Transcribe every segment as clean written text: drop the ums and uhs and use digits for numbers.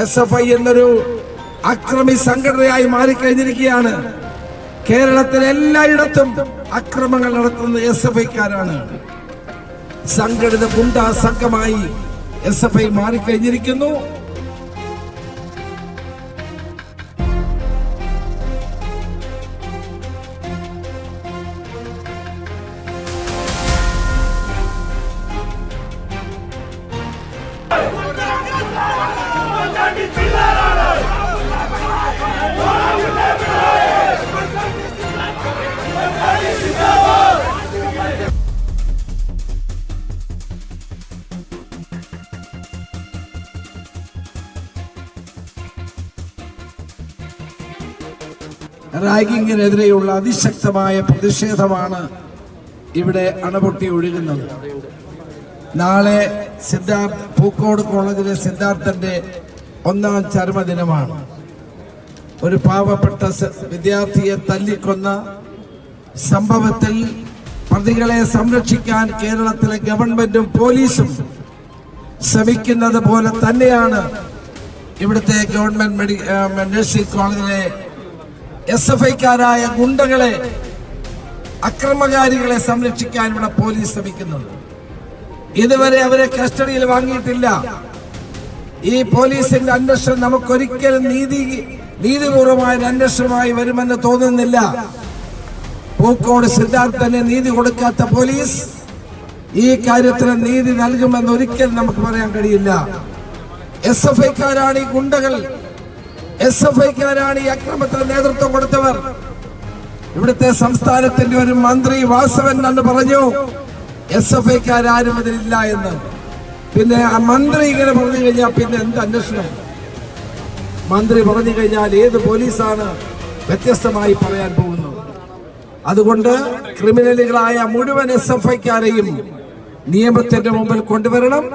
SFI എന്നൊരു അക്രമി സംഘടനയായി മാറിക്കഴിഞ്ഞിരിക്കുകയാണ്. കേരളത്തിലെ എല്ലായിടത്തും അക്രമങ്ങൾ നടത്തുന്നത് SFIക്കാരാണ്. സംഘടിത ഗുണ്ടാ സംഘമായി SFI മാറിക്കഴിഞ്ഞിരിക്കുന്നു. റാഗിങ്ങിനെതിരെയുള്ള അതിശക്തമായ പ്രതിഷേധമാണ് ഇവിടെ അണപൊട്ടി ഒഴുകുന്നത്. നാളെ പൂക്കോട് കോളേജിലെ സിദ്ധാർത്ഥന്റെ 1ാം ചരമദിനമാണ്. ഒരു പാവപ്പെട്ട വിദ്യാർത്ഥിയെ തല്ലിക്കൊന്ന സംഭവത്തിൽ പ്രതികളെ സംരക്ഷിക്കാൻ കേരളത്തിലെ ഗവൺമെന്റും പോലീസും ശ്രമിക്കുന്നത് പോലെ തന്നെയാണ് ഇവിടുത്തെ ഗവൺമെന്റ് നഴ്സിംഗ് കോളേജിലെ SFIക്കാരായ ഗുണ്ടകളെ, അക്രമകാരികളെ സംരക്ഷിക്കാൻ ഇവിടെ പോലീസ് ശ്രമിക്കുന്നത്. ഇതുവരെ അവരെ കസ്റ്റഡിയിൽ വാങ്ങിയിട്ടില്ല. ഈ പോലീസിന്റെ അന്വേഷണം നമുക്കൊരിക്കലും നീതിപൂർവമായ അന്വേഷണമായി വരുമെന്ന് തോന്നുന്നില്ല. പൂക്കോട് സിദ്ധാർത്ഥന് നീതി കൊടുക്കാത്ത പോലീസ് ഈ കാര്യത്തിന് നീതി നൽകുമെന്ന് ഒരിക്കലും നമുക്ക് പറയാൻ കഴിയില്ല. SFIക്കാരാണ് ഈ ഗുണ്ടകൾ, SFIക്കാരാണ് ഈ അക്രമത്തിന് നേതൃത്വം കൊടുത്തവർ. ഇവിടുത്തെ സംസ്ഥാനത്തിന്റെ ഒരു മന്ത്രി വാസവൻ എന്ന് പറഞ്ഞു SFIക്കാരും അതിലില്ല എന്ന്. പിന്നെ ആ മന്ത്രി ഇങ്ങനെ പറഞ്ഞു കഴിഞ്ഞാൽ പിന്നെ എന്ത് അന്വേഷണം? മന്ത്രി പറഞ്ഞു കഴിഞ്ഞാൽ ഏത് പോലീസാണ് വ്യത്യസ്തമായി പറയാൻ പോകുന്നത്? അതുകൊണ്ട് ക്രിമിനലുകളായ മുഴുവൻ SFIക്കാരെയും നിയമത്തിന്റെ മുമ്പിൽ കൊണ്ടുവരണം.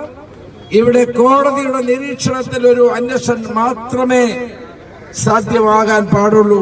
ഇവിടെ കോടതിയുടെ നിരീക്ഷണത്തിൽ ഒരു അന്വേഷണം മാത്രമേ സാധ്യമാകാൻ പാടുള്ളൂ.